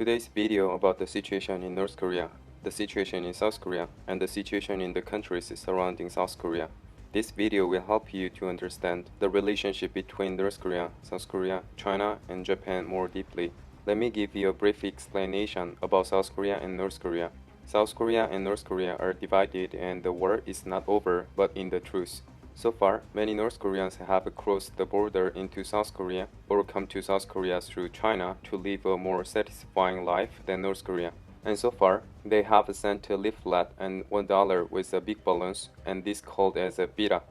Today's video about the situation in North Korea, the situation in South Korea, and the situation in the countries surrounding South Korea. This video will help you to understand the relationship between North Korea, South Korea, China, and Japan more deeply. Let me give you a brief explanation about South Korea and North Korea. South Korea and North Korea are divided and the war is not over but in the truce. So far, many North Koreans have crossed the border into South Korea or come to South Korea through China to live a more satisfying life than North Korea. And so far, they have sent a leaflet and $1 with a big balloons, and this called as a bira.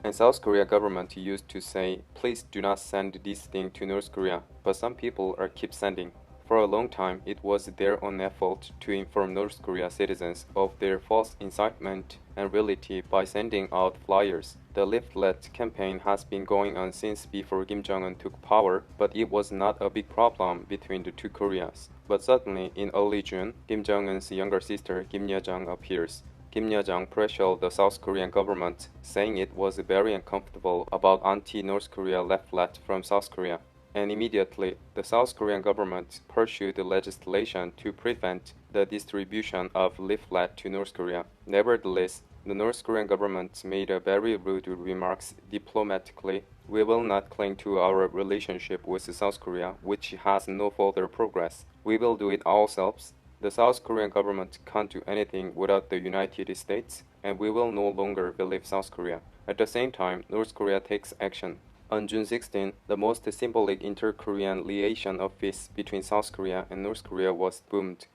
And South Korea government used to say, please do not send this thing to North Korea, but some people are keep sending. For a long time, it was their own effort to inform North Korea citizens of their false incitement and reality by sending out flyers. The leaflet campaign has been going on since before Kim Jong-un took power, but it was not a big problem between the two Koreas. But suddenly, in early June, Kim Jong-un's younger sister Kim Yo-jong appears. Kim Yo-jong pressured the South Korean government, saying it was very uncomfortable about anti-North Korea leaflet from South Korea. And immediately, the South Korean government pursued legislation to prevent the distribution of leaflet to North Korea. Nevertheless, the North Korean government made a very rude remarks diplomatically. We will not cling to our relationship with South Korea, which has no further progress. We will do it ourselves. The South Korean government can't do anything without the United States, and we will no longer believe South Korea. At the same time, North Korea takes action. On June 16, the most symbolic inter-Korean liaison office between South Korea and North Korea was boomed.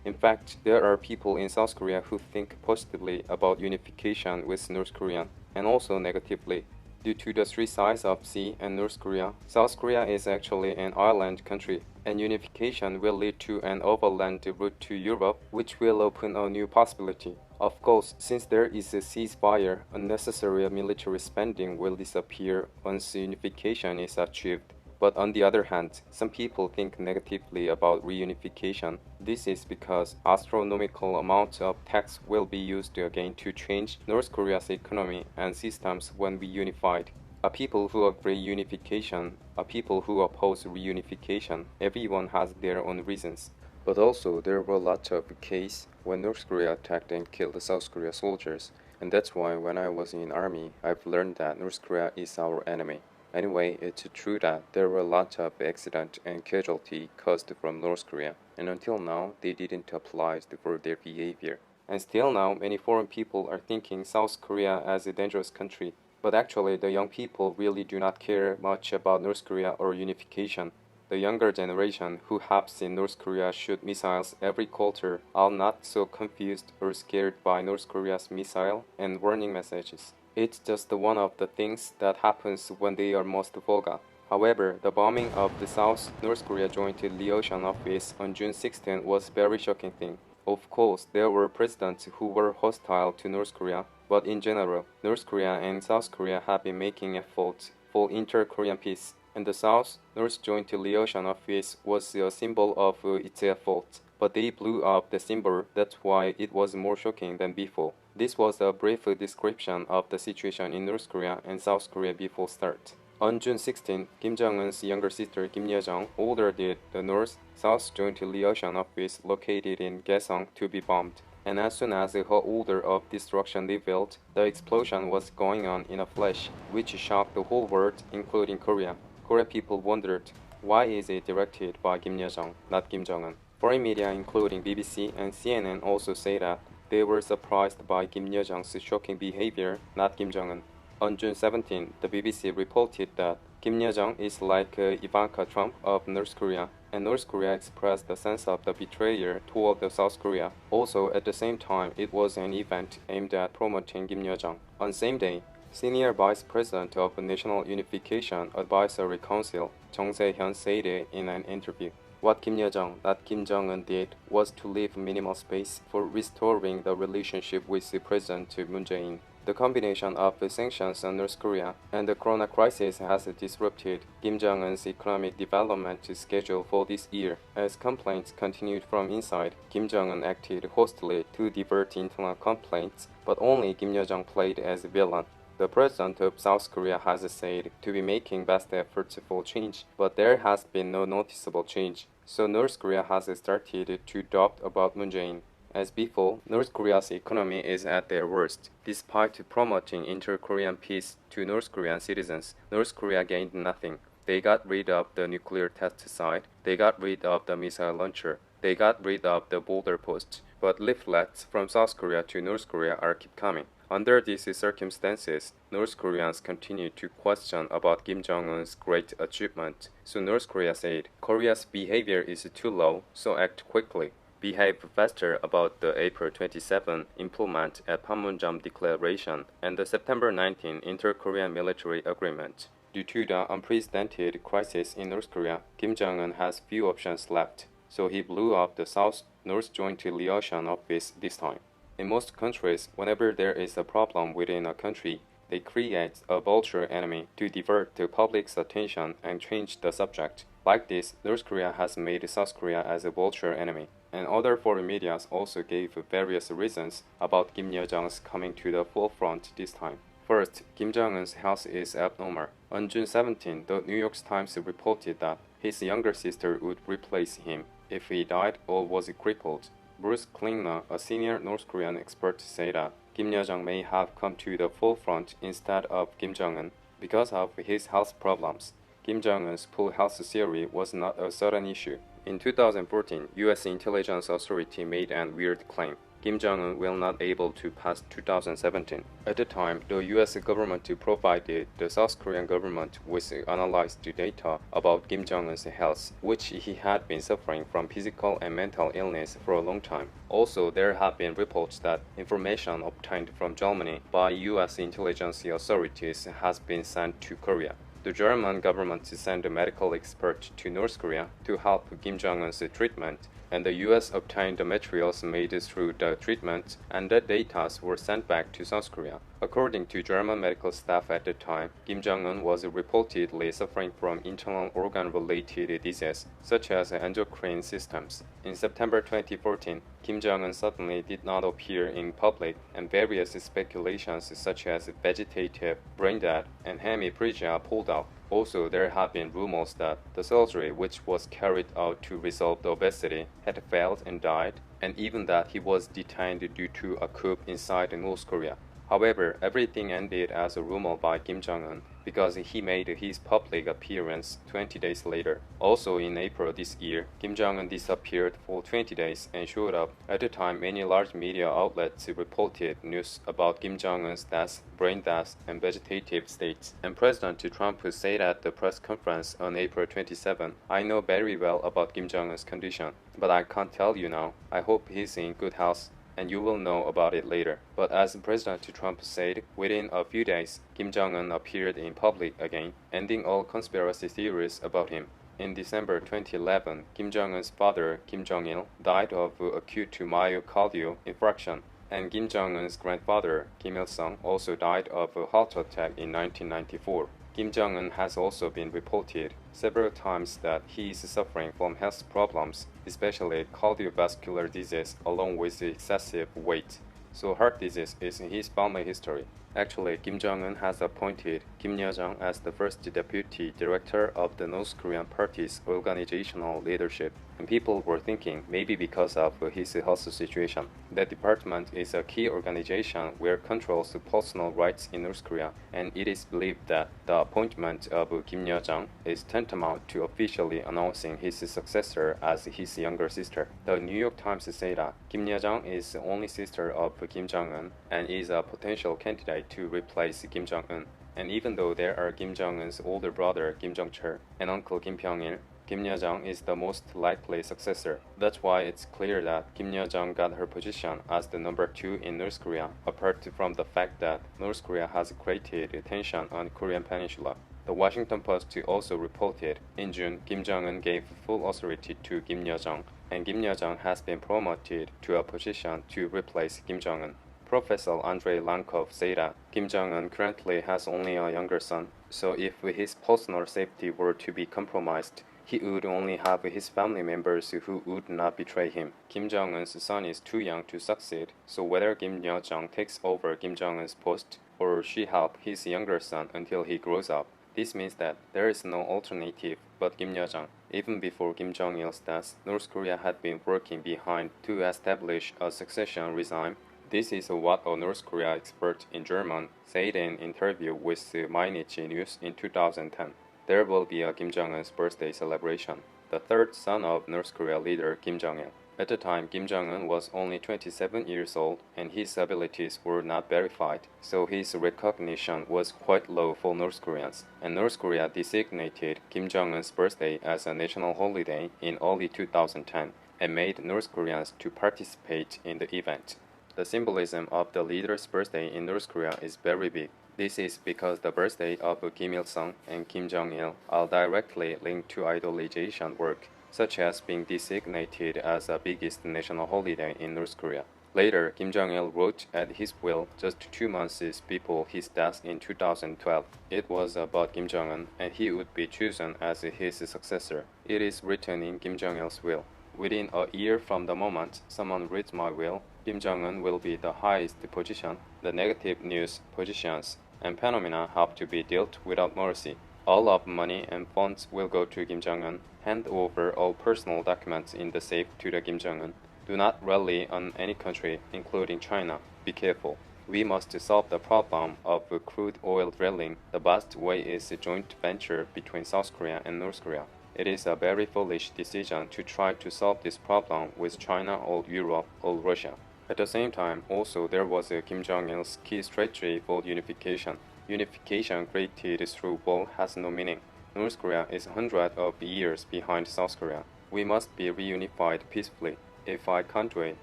In fact, there are people in South Korea who think positively about unification with North Korea, and also negatively. Due to the three sides of sea and North Korea, South Korea is actually an island country, and unification will lead to an overland route to Europe, which will open a new possibility. Of course, since there is a ceasefire, unnecessary military spending will disappear once unification is achieved. But on the other hand, some people think negatively about reunification. This is because astronomical amounts of tax will be used again to change North Korea's economy and systems when we unified. A people who agree unification, a people who oppose reunification, everyone has their own reasons. But also, there were lots of cases when North Korea attacked and killed South Korea soldiers. And that's why when I was in army, I've learned that North Korea is our enemy. Anyway, it's true that there were a lot of accident and casualty caused from North Korea, and until now, they didn't apply for their behavior. And still now, many foreign people are thinking South Korea as a dangerous country. But actually, the young people really do not care much about North Korea or unification. The younger generation who have seen North Korea shoot missiles every quarter are not so confused or scared by North Korea's missile and warning messages. It's just one of the things that happens when they are most vulgar. However, the bombing of the South North Korea Joint Liaison Office on June 16 was a very shocking thing. Of course, there were presidents who were hostile to North Korea, but in general, North Korea and South Korea have been making efforts for inter-Korean peace, and the South North Joint Liaison Office was a symbol of its efforts. But they blew up the symbol, that's why it was more shocking than before. This was a brief description of the situation in North Korea and South Korea before start. On June 16, Kim Jong-un's younger sister Kim Yo-jong ordered the North-South Joint Liaison Office located in Gaesong to be bombed. And as soon as her order of destruction revealed, the explosion was going on in a flash, which shocked the whole world, including Korea. Korean people wondered, why is it directed by Kim Yo-jong, not Kim Jong-un? Foreign media including BBC and CNN also say that they were surprised by Kim Yo-jong's shocking behavior, not Kim Jong-un. On June 17, the BBC reported that Kim Yo-jong is like Ivanka Trump of North Korea, and North Korea expressed a sense of the betrayal toward the South Korea. Also, at the same time, it was an event aimed at promoting Kim Yo-jong. On same day, Senior Vice President of the National Unification Advisory Council, Chung Se-hyun said in an interview, What Kim Yo-jong, not Kim Jong-un, did was to leave minimal space for restoring the relationship with the President Moon Jae-in. The combination of the sanctions on North Korea and the corona crisis has disrupted Kim Jong-un's economic development schedule for this year. As complaints continued from inside, Kim Jong-un acted hostily to divert internal complaints, but only Kim Yo-jong played as a villain. The president of South Korea has said to be making best efforts for change, but there has been no noticeable change. So North Korea has started to doubt about Moon Jae-in. As before, North Korea's economy is at their worst. Despite promoting inter-Korean peace to North Korean citizens, North Korea gained nothing. They got rid of the nuclear test site, they got rid of the missile launcher, they got rid of the border post, but leaflets from South Korea to North Korea are keep coming. Under these circumstances, North Koreans continue to question about Kim Jong-un's great achievement. So North Korea said, Korea's behavior is too low, so act quickly. Behave faster about the April 27 implement at Panmunjom Declaration and the September 19 Inter-Korean Military Agreement. Due to the unprecedented crisis in North Korea, Kim Jong-un has few options left, so he blew up the South-North Joint Liaison Office this time. In most countries, whenever there is a problem within a country, they create a vulture enemy to divert the public's attention and change the subject. Like this, North Korea has made South Korea as a vulture enemy. And other foreign media also gave various reasons about Kim Yo-jong's coming to the forefront this time. First, Kim Jong-un's health is abnormal. On June 17, the New York Times reported that his younger sister would replace him if he died or was crippled. Bruce Klingner, a senior North Korean expert, said that Kim Yo-jong may have come to the forefront instead of Kim Jong-un because of his health problems. Kim Jong-un's poor health theory was not a sudden issue. In 2014, U.S. intelligence authority made an weird claim. Kim Jong-un will not able to pass 2017. At the time, the U.S. government provided the South Korean government with analyzed data about Kim Jong-un's health, which he had been suffering from physical and mental illness for a long time. Also, there have been reports that information obtained from Germany by U.S. intelligence authorities has been sent to Korea. The German government sent a medical expert to North Korea to help Kim Jong-un's treatment, and the US obtained the materials made through the treatment, and the data were sent back to South Korea. According to German medical staff at the time, Kim Jong-un was reportedly suffering from internal organ-related diseases, such as endocrine systems. In September 2014, Kim Jong-un suddenly did not appear in public, and various speculations such as vegetative brain death and hemiplegia pulled out. Also, there have been rumors that the surgery which was carried out to resolve the obesity had failed and died, and even that he was detained due to a coup inside North Korea. However, everything ended as a rumor by Kim Jong-un because he made his public appearance 20 days later. Also in April this year, Kim Jong-un disappeared for 20 days and showed up. At the time, many large media outlets reported news about Kim Jong-un's death, brain death, and vegetative states. And President Trump said at the press conference on April 27, "I know very well about Kim Jong-un's condition, but I can't tell you now. I hope he's in good health, and you will know about it later." But as President Trump said, within a few days, Kim Jong-un appeared in public again, ending all conspiracy theories about him. In December 2011, Kim Jong-un's father, Kim Jong-il, died of acute myocardial infarction, and Kim Jong-un's grandfather, Kim Il-sung, also died of a heart attack in 1994. Kim Jong-un has also been reported several times that he is suffering from health problems, especially cardiovascular disease along with excessive weight. So heart disease is in his family history. Actually, Kim Jong-un has appointed Kim Yo-jong as the first deputy director of the North Korean party's organizational leadership. And people were thinking maybe because of his health situation. That department is a key organization where controls personal rights in North Korea, and it is believed that the appointment of Kim Yo-jong is tantamount to officially announcing his successor as his younger sister. The New York Times said that Kim Yo-jong is the only sister of Kim Jong-un and is a potential candidate to replace Kim Jong-un. And even though there are Kim Jong-un's older brother Kim Jong-chul and uncle Kim Pyong-il, Kim Yo-jong is the most likely successor. That's why it's clear that Kim Yo-jong got her position as the number 2 in North Korea, apart from the fact that North Korea has created tension on Korean Peninsula. The Washington Post also reported in June Kim Jong-un gave full authority to Kim Yo-jong, and Kim Yo-jong has been promoted to a position to replace Kim Jong-un. Professor Andrei Lankov said that Kim Jong-un currently has only a younger son, so if his personal safety were to be compromised, he would only have his family members who would not betray him. Kim Jong-un's son is too young to succeed, so whether Kim Yo-jong takes over Kim Jong-un's post or she help his younger son until he grows up, this means that there is no alternative but Kim Yo-jong. Even before Kim Jong-il's death, North Korea had been working behind to establish a succession regime. This is what a North Korea expert in German said in an interview with Mainichi News in 2010. There will be a Kim Jong-un's birthday celebration, the third son of North Korea leader Kim Jong-il. At the time, Kim Jong-un was only 27 years old and his abilities were not verified, so his recognition was quite low for North Koreans, and North Korea designated Kim Jong-un's birthday as a national holiday in early 2010 and made North Koreans to participate in the event. The symbolism of the leader's birthday in North Korea is very big. This is because the birthday of Kim Il-sung and Kim Jong-il are directly linked to idolization work, such as being designated as the biggest national holiday in North Korea. Later, Kim Jong-il wrote at his will just 2 months before his death in 2012. It was about Kim Jong-un, and he would be chosen as his successor. It is written in Kim Jong-il's will. Within a year from the moment someone reads my will, Kim Jong-un will be the highest position. The negative news, positions, and phenomena have to be dealt without mercy. All of money and funds will go to Kim Jong-un. Hand over all personal documents in the safe to the Kim Jong-un. Do not rely on any country, including China. Be careful. We must solve the problem of crude oil drilling. The best way is a joint venture between South Korea and North Korea. It is a very foolish decision to try to solve this problem with China or Europe or Russia. At the same time, also there was Kim Jong-il's key strategy for unification. Unification created through war has no meaning. North Korea is hundreds of years behind South Korea. We must be reunified peacefully. If I can't do it,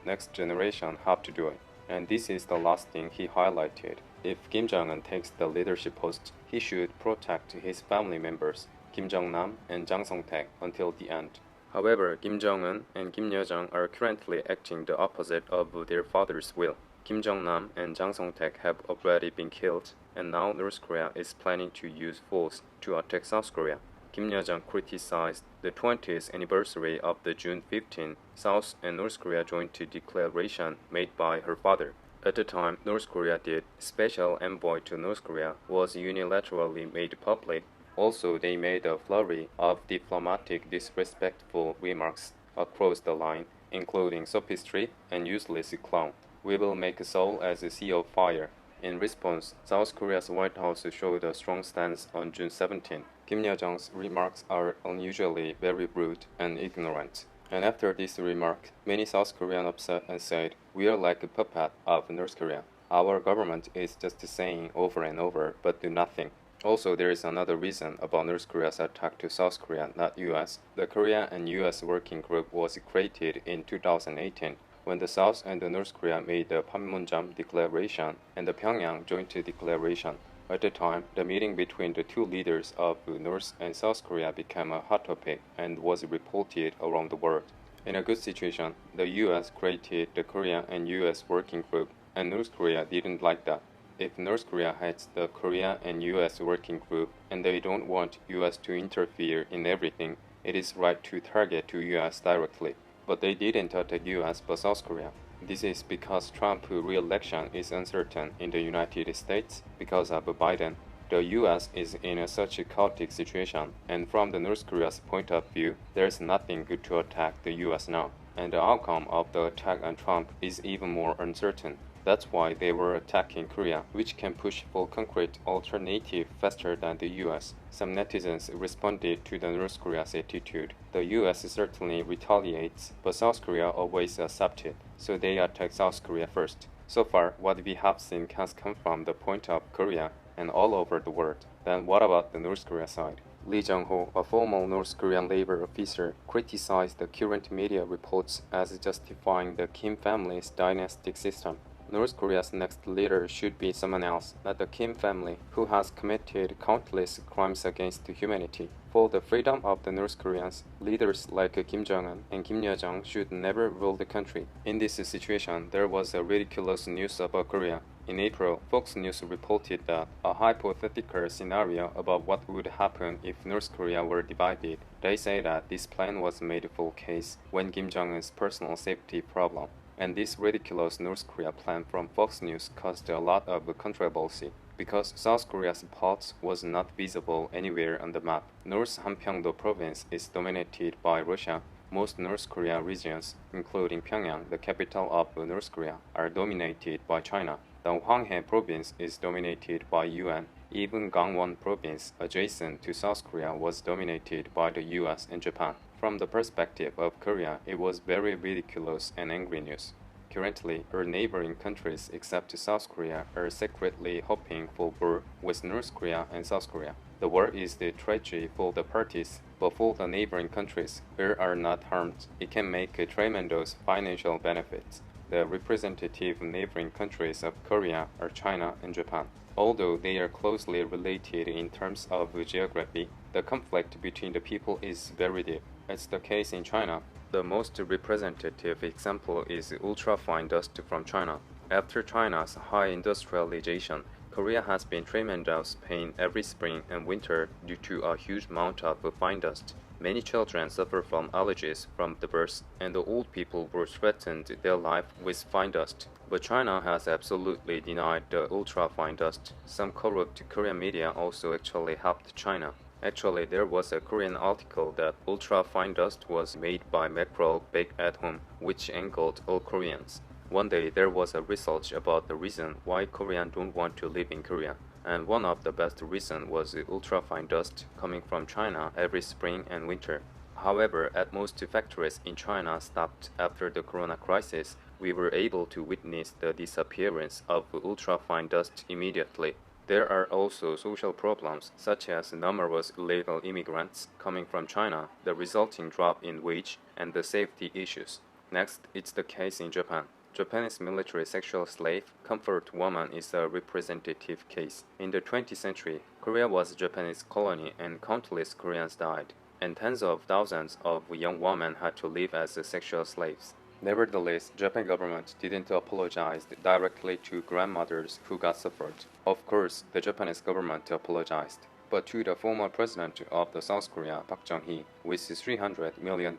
next generation have to do it. And this is the last thing he highlighted. If Kim Jong-un takes the leadership post, he should protect his family members, Kim Jong-nam and Jang Song-taek, until the end. However, Kim Jong-un and Kim Yo-jong are currently acting the opposite of their father's will. Kim Jong-nam and Jang Song-taek have already been killed, and now North Korea is planning to use force to attack South Korea. Kim Yo-jong criticized the 20th anniversary of the June 15 South and North Korea joint declaration made by her father. At the time North Korea did, special envoy to North Korea was unilaterally made public. Also, they made a flurry of diplomatic disrespectful remarks across the line, including sophistry and useless clown. We will make Seoul as a sea of fire. In response, South Korea's White House showed a strong stance on June 17. Kim Yo-jong's remarks are unusually very rude and ignorant. And after this remark, many South Koreans upset and said, "We are like a puppet of North Korea. Our government is just saying over and over, but do nothing." Also, there is another reason about North Korea's attack to South Korea, not US. The Korea and US working group was created in 2018 when the South and the North Korea made the Panmunjom Declaration and the Pyongyang Joint Declaration. At the time, the meeting between the two leaders of North and South Korea became a hot topic and was reported around the world. In a good situation, the US created the Korea and US working group, and North Korea didn't like that. If North Korea heads the Korea and US working group and they don't want US to interfere in everything, it is right to target to US directly. But they didn't attack US but South Korea. This is because Trump's re-election is uncertain in the United States because of Biden. The US is in such a chaotic situation, and from the North Korea's point of view, there's nothing good to attack the US now, and the outcome of the attack on Trump is even more uncertain. That's why they were attacking Korea, which can push for concrete alternative faster than the US. Some netizens responded to the North Korea's attitude. The US certainly retaliates, but South Korea always accepts it, so they attack South Korea first. So far, what we have seen has come from the point of Korea and all over the world. Then what about the North Korea side? Lee Jung-ho, a former North Korean labor officer, criticized the current media reports as justifying the Kim family's dynastic system. North Korea's next leader should be someone else, not the Kim family, who has committed countless crimes against humanity. For the freedom of the North Koreans, leaders like Kim Jong-un and Kim Yo-jong should never rule the country. In this situation, there was a ridiculous news about Korea. In April, Fox News reported that a hypothetical scenario about what would happen if North Korea were divided. They say that this plan was made for case when Kim Jong-un's personal safety problem. And this ridiculous North Korea plan from Fox News caused a lot of controversy because South Korea's part was not visible anywhere on the map. North Hamgyong-do province is dominated by Russia. Most North Korea regions, including Pyongyang, the capital of North Korea, are dominated by China. The Hwanghae province is dominated by UN. Even Gangwon province, adjacent to South Korea, was dominated by the US and Japan. From the perspective of Korea, it was very ridiculous and angry news. Currently, our neighboring countries except South Korea are secretly hoping for war with North Korea and South Korea. The war is the tragedy for the parties, but for the neighboring countries, who are not harmed, it can make a tremendous financial benefits. The representative neighboring countries of Korea are China and Japan. Although they are closely related in terms of geography, the conflict between the people is very deep. It's the case in China. The most representative example is ultrafine dust from China. After China's high industrialization, Korea has been tremendous pain every spring and winter due to a huge amount of fine dust. Many children suffer from allergies from the birth, and the old people were threatened their life with fine dust. But China has absolutely denied the ultrafine dust. Some corrupt Korean media also actually helped China. Actually, there was a Korean article that ultrafine dust was made by Macro Bake at Home, which angered all Koreans. One day, there was a research about the reason why Koreans don't want to live in Korea. And one of the best reasons was the ultrafine dust coming from China every spring and winter. However, at most factories in China stopped after the corona crisis, we were able to witness the disappearance of ultrafine dust immediately. There are also social problems, such as numerous illegal immigrants coming from China, the resulting drop in wage, and the safety issues. Next, it's the case in Japan. Japanese military sexual slave, comfort woman is a representative case. In the 20th century, Korea was a Japanese colony and countless Koreans died, and tens of thousands of young women had to live as sexual slaves. Nevertheless, Japan government didn't apologize directly to grandmothers who got suffered. Of course, the Japanese government apologized, but to the former president of the South Korea, Park Chung-hee, with $300 million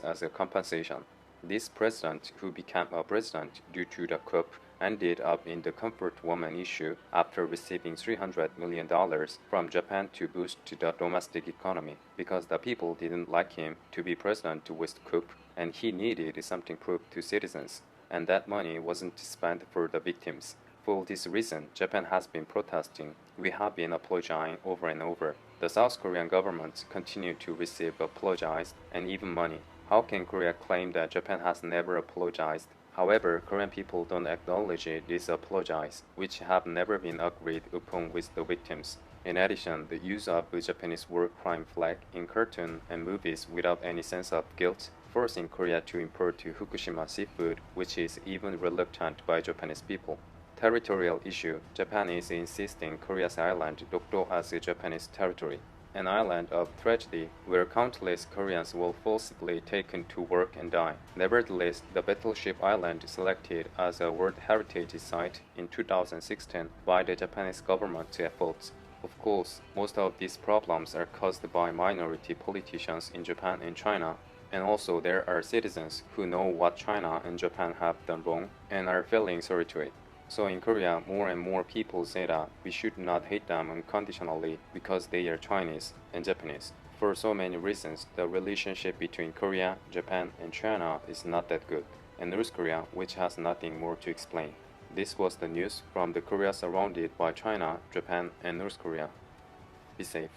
as a compensation. This president, who became a president due to the coup, ended up in the comfort woman issue after receiving $300 million from Japan to boost the domestic economy, because the people didn't like him to be president with coup, and he needed something proved to citizens, and that money wasn't spent for the victims. For this reason, Japan has been protesting. We have been apologizing over and over. The South Korean government continued to receive apologies and even money. How can Korea claim that Japan has never apologized? However, Korean people don't acknowledge these apologies, which have never been agreed upon with the victims. In addition, the use of the Japanese war crime flag in cartoon and movies without any sense of guilt, forcing Korea to import Fukushima seafood, which is even reluctant by Japanese people. Territorial issue. Japan is insisting Korea's island Dokdo as a Japanese territory, an island of tragedy where countless Koreans were forcibly taken to work and die. Nevertheless, the Battleship Island selected as a World Heritage Site in 2016 by the Japanese government efforts. Of course, most of these problems are caused by minority politicians in Japan and China, and also there are citizens who know what China and Japan have done wrong and are feeling sorry to it. So in Korea, more and more people say that we should not hate them unconditionally because they are Chinese and Japanese. For so many reasons, the relationship between Korea, Japan, and China is not that good, and North Korea, which has nothing more to explain. This was the news from the Korea surrounded by China, Japan, and North Korea. Be safe.